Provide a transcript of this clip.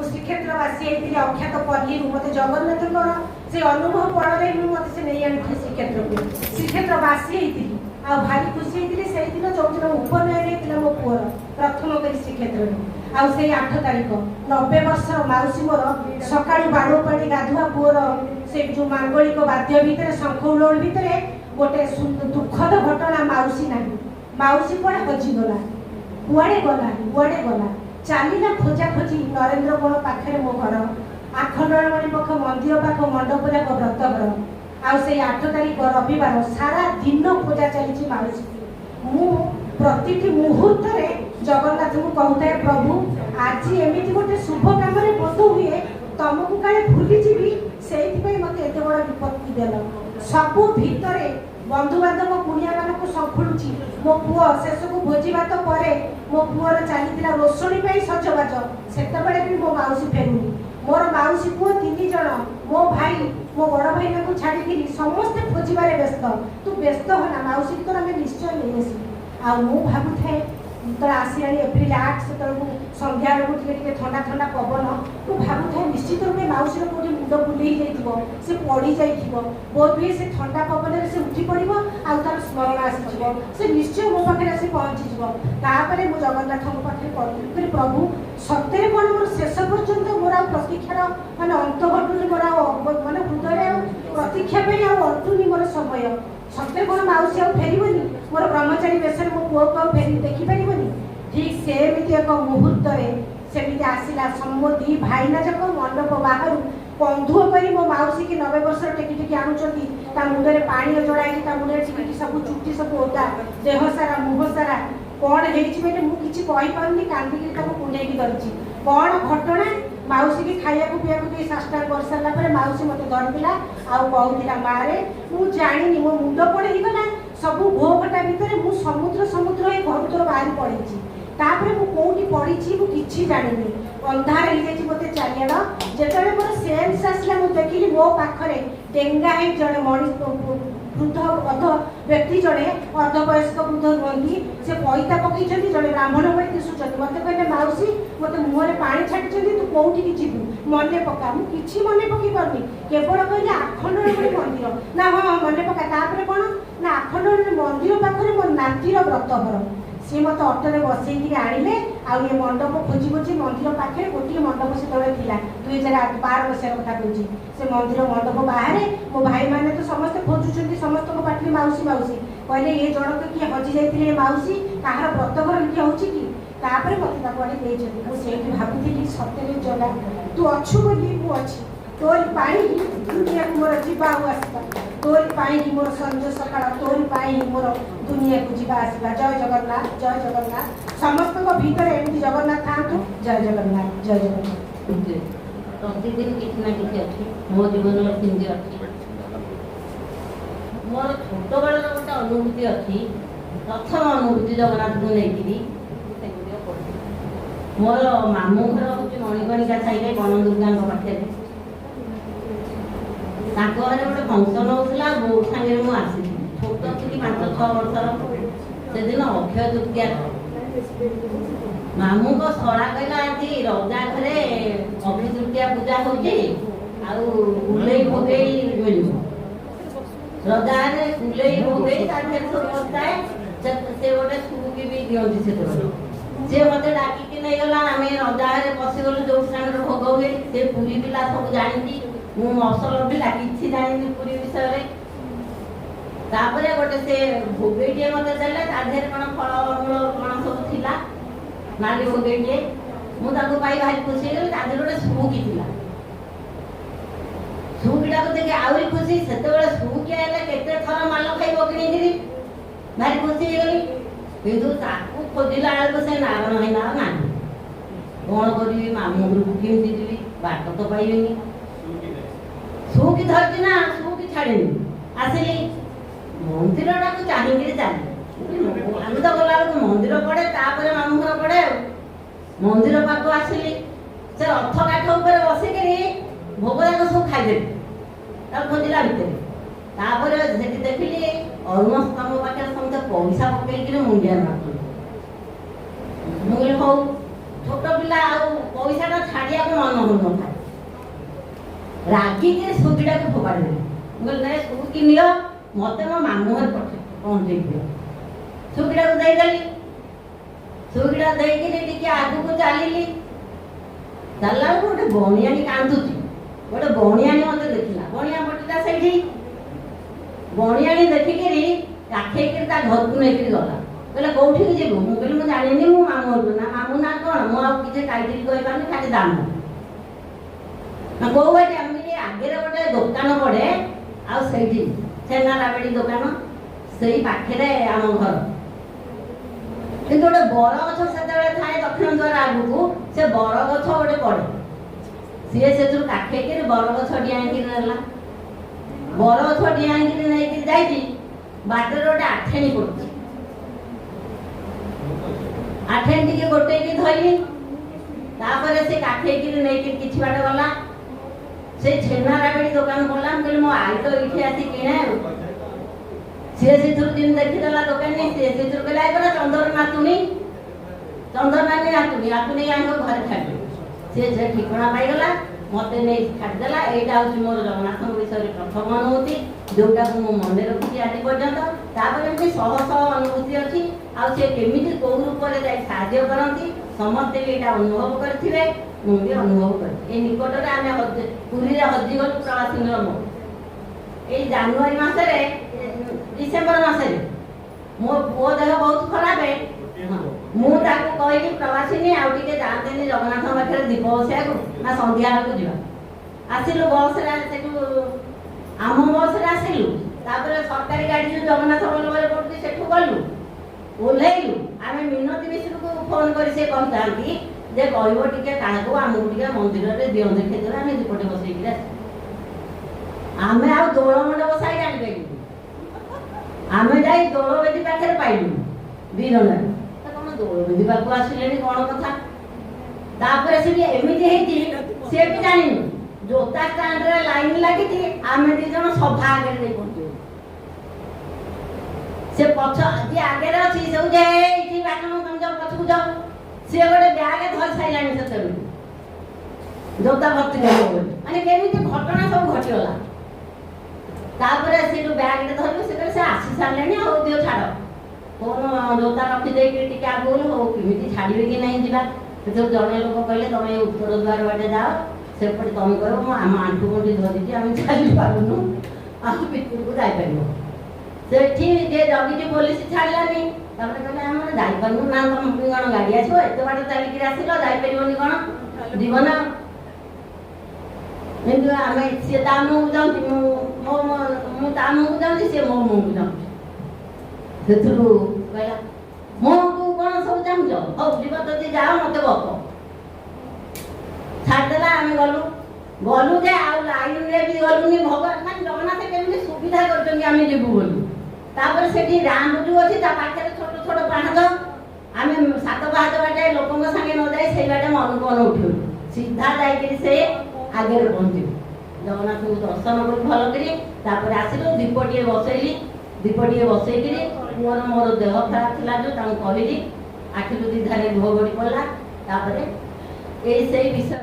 श्रीक्षेत्रवासी होती अख्यात पल्ली मत जगन्नाथ से अनुभव पड़े मत से नहीं आनी श्रीक्षेत्रवासी होती आ भारी खुशी होती से दिन जो दिन उपनयन होता मो पुअर प्रथम कर श्रीक्षेत्र आउ से 8 तारिख 90 वर्ष मौसी मोर सका बाड़पाड़ी गाधुआ पुअर से जो मांगलिक वाद्य भितर शंखुल भितर गोटे दुखद घटना मौसी ना मौसी कड़े हजिगला कुआड़े गला चलना खोजा खोजी नरेन्द्र बण पाखे मो घर आखंडमणि पक्ष मंदिर पाख मंडप जाक व्रतघर आउ से 8 तारिख रविवार सारा दिन खोजा चली मौसी मु प्रति मुहूर्त जगन्नाथ को कहूए प्रभु आज एमती गोटे शुभ कम बोध हुए तुमको काले भूली जी से मत एत बड़ विपत्ति देल सब भितर बंधु बांधव कुणिया मानक संखुलुची मो पुओ शेष को भोजी भात पर मो पुओर चली रोषणी सजबाज से भी मो मौसी फेरुनी मोर मौसी पुओ 3 जन मो भाई मो बड़ भाई को छाड़ी समस्ते खोजबार व्यस्त तू व्यस्त होना मौसी तो आम निश्चय नहीं आ भावु थाए तो आसलानी एप्रिल 8 से संध्या बेलू ठंडा ठंडा पवन मु भावु थाए निश्चित रूप मौसी कौटी मुंड बुले से पड़ी जा बोध हुए से ठंडा पवन से उठी पड़ आर स्मरण आसीज से निश्चय मो पाखे आसी पहुँचीज मु जगन्नाथ पाखे प्रभु सत्य कौन मोर शेष पर्यंत मोर प्रतीक्षार मानते अंत घटुनी मोर मानते हृदय प्रतीक्षा अंतुनी मोर समय सत्य कौन मौसी फेरबनी मोर ब्रह्मचारी बेस मो पुओ को फेरी देखिपर ठीक सेमती एक मुहूर्त सेमती आसला समो 2 भाईना जाक मंडप बाहर बंधुओ कर मो मौसी की 90 वर्ष टेकी टेकी आणुचंती ता मुंडे पानी जड़ाई मुंडे टिकी सब चुट्टी सब ओदा देह सारा मुह सारा कौन है मु किछि कहि पाउनी कांदिकी कुंडे धरची कौन घटना मौसी की खाया पीया को साष्टांग कर सारा पर मौसी मत धरला आउ कहूला मारे मु जानी मो मुंड पड़े गला सब भोगटा भितर मु समुद्र समुद्र ए घर तोर बाहर पड़ी तापर मु कोठी पड़ी मु किछि जानिनी अंधार हो जाई मते चारियाडा जेतले मोर सेंस आसला मु देखिली मो पाखरे डेंगा है जड़े मणि वृद्ध अध व्यक्ति जड़े अर्धवयस्क वृद्ध रुहति से पैता पकई जड़े ब्राह्मण भाई दिशुं मत कहले मौसी मत मुहरे पानी छाड़ी तू कौटी की जीवु मन पका मुझे मन पकई पार्नी केवल कहले आखंडमणि मंदिर ना हाँ मन पका तापर कौन ना आखंडमणि मंदिर पाखे मो नातीर व्रतघर सी मत अटोरे बसई आनिले आउ ये मंडप खोजी खोजी मंदिर पाखे गोटे मंडप से 2012 मसीह कथा कहूँ से मंदिर मंडप बाहर मो भाई मैंने तो समस्ते खोजुंट समस्त पाटे मौसी मौसी कहले ये जनक किए हजि जाते मौसी कहार व्रतघर किए हो कि मत मुझे भावुली सत्य जगा तू अच्छु बोली मुझे तोरी पाई दुनिया मोर जीवा आसवा तोरी पाई मोर संज सका तोरी पाई मोर दुनिया को जीवा आसवा जय जगन्नाथ समस्त भीतर एमती जगन्नाथ था जय जगन्नाथ जय जगन्नाथ प्रतिदिन किसी ना किसी अच्छी मो जीवन सेमती अच्छी मोर छोट बेल गोटे अनुभूति अच्छी प्रथम अनुभूति जगन्नाथ को नहीं मोर मामू घर हूँ मणिकणिका साइड बन दुर्गा पाखे घरे गोटे फंक्शन होता बहुत सागे मुझे छोट थी 5-6 वर्षर से दिन अक्षय तृतीया मामू को सड़ा कहला रजा घरे अक्षय तृतीया पूजा होले भोगे मिल रजार कुले भोगे सब बसताए से गोटे सुकी भी दिखती से मत डाकिकी नहीं गला आम रजार पशिगलु जो स्थान भोग हुए से पूरी पिला सब जानी मसल पिला कि जानी पूरी विषय तापर गोटे से भोगेटे मत देले ताधे कौन फल मूल कौन सब थिला नाली भोगेटे मुझे पाई भारी खुशी गली ताधे गोटे सुमुकी थिला सुमुकीटा को देखि आउरी खुशी सेते सुमुकी आले केते थर माल खाइबो किनी भारी खुशी गली किंतु ताकू खोजिला बेलू से नारण है ना कौन करी मामू घर को केमती जी बाट तो पाइबेनी सुकी धरती ना सुकी छाड़ी आसिली मंदिर टाक चाहिए चल आम तो गला मंदिर पड़े तापर मामू घर पड़े मंदिर पाक आसिली से रथ काठ उपर बसिक भोग जाक सब खाईदेवी खोजिला भितर तापर से देखिली अरुण स्तंभ पाखे समझे पैसा पकईक मुंडिया मार मुझे हूँ ଛୋଟ ପିଲା ଆଉ ପଇସାଟା ଛାଡ଼ିବାକୁ ମନ ହଉନଥାଏ। ରାଗିକି ସୁଗିଟାକୁ ଫୋପାଡ଼ି ଦେଲି। ମୁଁ କହିଲି ନାଇଁ ସୁଗି ନିଅ, ମତେ ମୋ ମାମୁଁ ଘରେ ପହଞ୍ଚେଇ ଦିଅ। ସୁଗିଟାକୁ ଦେଇଦେଲି। ସୁଗିଟା ଦେଇକିରି ଟିକେ ଆଗକୁ ଚାଲିଲି। ଚାଲିଲା ବେଳକୁ ଗୋଟେ ବଣିଆଣି କାନ୍ଦୁଛି। ଗୋଟେ ବଣିଆଣି ମତେ ଦେଖିଲା। ବଣିଆ ପଟିଟା ସେଇଠି। ବଣିଆଣି ଦେଖିକିରି କାଖେଇକିରି ତା ଘରକୁ ନେଇକିରି ଗଲା। କହିଲେ କୋଉଠିକି ଯିବୁ? ମୁଁ କହିଲି ମୁଁ ଜାଣିନି, ମୁଁ ମାମୁଁ ଘରକୁ। ନା ମାମୁଁ ନା କ'ଣ? ମୁଁ ଆଉ କିଛି ଟାଇଟିଲ କହିପାରୁନି, ଖାଲି ଦାମ। ନା କୋଉ ବାଟେ? ଆମେ ଆଗରେ ଗୋଟେ ଦୋକାନ ପଡ଼େ, ଆଉ ସେଇଠି ଛେନା ରାବେଡ଼ି ଦୋକାନ, ସେଇ ପାଖରେ ଆମ ଘର। କିନ୍ତୁ ଗୋଟେ ବର ଗଛ ସେତେବେଳେ ଥାଏ ଦକ୍ଷିଣ ଦ୍ୱାର ଆଗକୁ, ସେ ବର ଗଛ ଗୋଟେ ପଡ଼େ। ସିଏ ସେଥିରୁ କାଖେଇକିରି ବର ଗଛ ଡିଆଁକିରି ନେଲା। ବର ଗଛ ଡିଆଁକିରି ନେଇକିରି ଯାଇଛି। ବାଟରେ ଗୋଟେ ଆଠେଣୀ ପଡୁଛି। ଆଠେଣୀ ଟିକେ ଗୋଟେଇକି ଧଇଲି। ତାପରେ ସେ କାଖେଇକିରି ନେଇକିରି କିଛି ବାଟ ଗଲା। ସେ ଛେନା ରାବେଡ଼ି ଦୋକାନ ପଡ଼ିଲା। ମୁଁ କହିଲି ମୋ ଆଈ ତ ଏଇଠି ଆସି କିଣେ ଆଉ। ସିଏ ସେଥିରୁ ଯେମିତି ଦେଖିଦେଲା ଦୋକାନୀ, ସିଏ ସେଥିରୁ କହିଲା ଏ ପରା ଚନ୍ଦନ ନାତୁଣୀ, ଚନ୍ଦନ ନାନୀ ନାତୁଣୀ, ନାତୁଣୀ ଆଙ୍କ ଘରେ ଛାଡ଼ିବେ। ସିଏ ସେ ଠିକଣା ପାଇଗଲା, ମତେ ନେଇ ଛାଡ଼ିଦେଲା। ଏଇଟା ହେଉଛି ମୋର ଜଗନ୍ନାଥଙ୍କ ବିଷୟରେ ପ୍ରଥମ ଅନୁଭୂତି, ଯୋଉଟାକୁ ମୁଁ ମନେ ରଖିଛି ଆଜି ପର୍ଯ୍ୟନ୍ତ। ତାପରେ ଏମିତି ଶହ ଶହ ଅନୁଭୂତି ଅଛି। ଆଉ ସେ କେମିତି କୋଉ ରୂପରେ ଯାଇ ସାହାଯ୍ୟ କରନ୍ତି, ସମସ୍ତେ ବି ଏଇଟା ଅନୁଭବ କରିଥିବେ, ମୁଁ ବି ଅନୁଭବ କରିଛି। ଏଇ ନିକଟରେ ଆମେ ପୁରୀରେ ହଜିଗଲୁ ପ୍ରବାସୀଙ୍କର ମୋ। ଏଇ ଜାନୁଆରୀ ମାସରେ, ଡିସେମ୍ବର ମାସରେ ମୋ ପୁଅ ଦେହ ବହୁତ ଖରାପ। ମୁଁ ତାକୁ କହିଲି ପ୍ରବାସିନୀ ଆଉ ଟିକେ ଯାଆନ୍ତେନି ଜଗନ୍ନାଥଙ୍କ ପାଖରେ ଦୀପ ବସେଇବାକୁ, ନା ସନ୍ଧ୍ୟା ବେଳକୁ ଯିବା। ଆସିଲୁ ବସରେ, ସେଠୁ ଆମ ବସରେ ଆସିଲୁ। ତାପରେ ସରକାରୀ ଗାଡ଼ି ଯୋଉ ଜଗନ୍ନାଥ ବଲ୍ଲଭରେ ପଡ଼ୁଛି ସେଠୁ ଗଲୁ, ଓହ୍ଲେଇଲୁ। ଆମେ ମିନତି ମିଶ୍ରକୁ ଫୋନ କରି ସେ କହିଥାନ୍ତି ଯେ କହିବ ଟିକେ କାହାକୁ ଆମକୁ ଟିକେ ମନ୍ଦିରରେ ଦିଅ ଦେଖେଇଦେଲେ ଆମେ ଦୀପଟେ ବସେଇକିରି ଆସିବୁ। ଆମେ ଆଉ ଦୋଳ ମଣ୍ଡପ ସାହି ଜାଣିପାରିଲୁ। ଆମେ ଯାଇ ଦୋଳବେଦୀ ପାଖରେ ପାଇଲୁ ବୀରନାରାୟଣ। କ'ଣ ଦୋଳବେଦୀ ପାଖକୁ ଆସିଲେଣି କ'ଣ କଥା? ତାପରେ ସେଠି ଏମିତି ହେଇଛି ସିଏ ବି ଜାଣିନୁ। ଜୋତା ଷ୍ଟାଣ୍ଡରେ ଲାଇନ ଲାଗିଛି, ଆମେ ଦି ଜଣ ସଭା ଆଗରେ ଯାଇ ପହଞ୍ଚିବୁ। ସେ ପଛ ଯିଏ ଆଗରେ ଅଛି ସବୁ ଯେ ଏଇଠି ବାଟଣ ତମେ ଯାଅ ପଛକୁ ଯାଅ। ସିଏ ଗୋଟେ ବ୍ୟାଗ ଧରି ସାରିଲାଣି ସେତେବେଳେ, ଜୋତା ଭର୍ତ୍ତି କରିବ ବୋଲି। ମାନେ କେମିତି ଘଟଣା ସବୁ ଘଟିଗଲା। ତାପରେ ସେଠୁ ବ୍ୟାଗଟେ ଧରିବୁ, ସେତେବେଳେ ସେ ଆସି ସାରିଲେଣି। ଆଉ ଦିଅ ଛାଡ଼, ଫୋନ ଜୋତା ରଖିଦେଇକି ଟିକେ ଆଗକୁ ହଉ କେମିତି ଛାଡ଼ିବେ କି ନାହିଁ ଯିବା। ସେତେବେଳେ ଜଣେ ଲୋକ କହିଲେ ତମେ ଉତ୍ତର ଦ୍ୱାର ବାଟେ ଯାଅ, ସେପଟେ ତମେ କହିବ ମୁଁ ଆମ ଆଣ୍ଠୁ ଗଣ୍ଠି ଧରିଛି, ଆମେ ଚାଲିପାରୁନୁ, ଆଉ ଭିତରକୁ ଯାଇପାରିବ। ସେଠି ଯେ ଜଗିଛି ପୋଲିସ ଛାଡ଼ିଲାନି। ତାପରେ କହିଲେ ଆମର ଯାଇପାରୁନୁ। ନା ତମ କ'ଣ ଗାଡ଼ି ଆସିବ? ଏତେ ବାଟ ଚାଲିକିରି ଆସିଲ, ଯାଇପାରିବନି କ'ଣ? ଯିବ ନା। କିନ୍ତୁ ଆମେ ସିଏ ତା ମୁହଁକୁ ଯାଉଛି, ମୁଁ ତା ମୁହଁକୁ ଯାଉଛି, ସିଏ ମୋ ମୁହଁକୁ ଯାଉଛି। ସେଥିରୁ କହିଲା ମୁହଁକୁ କ'ଣ ସବୁ ଚାହୁଁଛ? ହଉ ଯିବ ଯଦି ଯାଅ, ମତେ ବକ। ଛାଡ଼ିଦେଲା। ଆମେ ଗଲୁ ଯେ ଆଉ ଲାଇନରେ ବି ଗଲୁନି। ଭଗବାନ ମାନେ ଜଗନ୍ନାଥ କେମିତି ସୁବିଧା କରିଛନ୍ତି ଆମେ ଯିବୁ ବୋଲି। ତାପରେ ସେଠି ରାମ ଯୋଉ ଅଛି ତା ପାଖରେ ଛୋଟ ଛୋଟ ପାହାଚ। ଆମେ 7 ପାହାଚ ବାଟେ ଲୋକଙ୍କ ସାଙ୍ଗେ ନ ଯାଇ ସେଇ ବାଟେ ମନକୁ ମନ ଉଠିଲୁ। ସିଧା ଯାଇକିରି ସେ ଆଗରେ ପହଞ୍ଚିଲୁ। ଜଗନ୍ନାଥଙ୍କୁ ଦର୍ଶନ କରି ଭଲ କରି ତାପରେ ଆସିଲୁ। ଦୀପଟିଏ ବସେଇଲି। ଦୀପଟିଏ ବସେଇକିରି ମୋର ଦେହ ଖରାପ ଥିଲା ଯୋଉ ତାଙ୍କୁ କହିଲି। ଆଖିରୁ 2 ଧାରେ ଲୁହ ଗଡ଼ି ପଡ଼ିଲା। ତାପରେ ଏଇ ସେଇ ବିଷୟ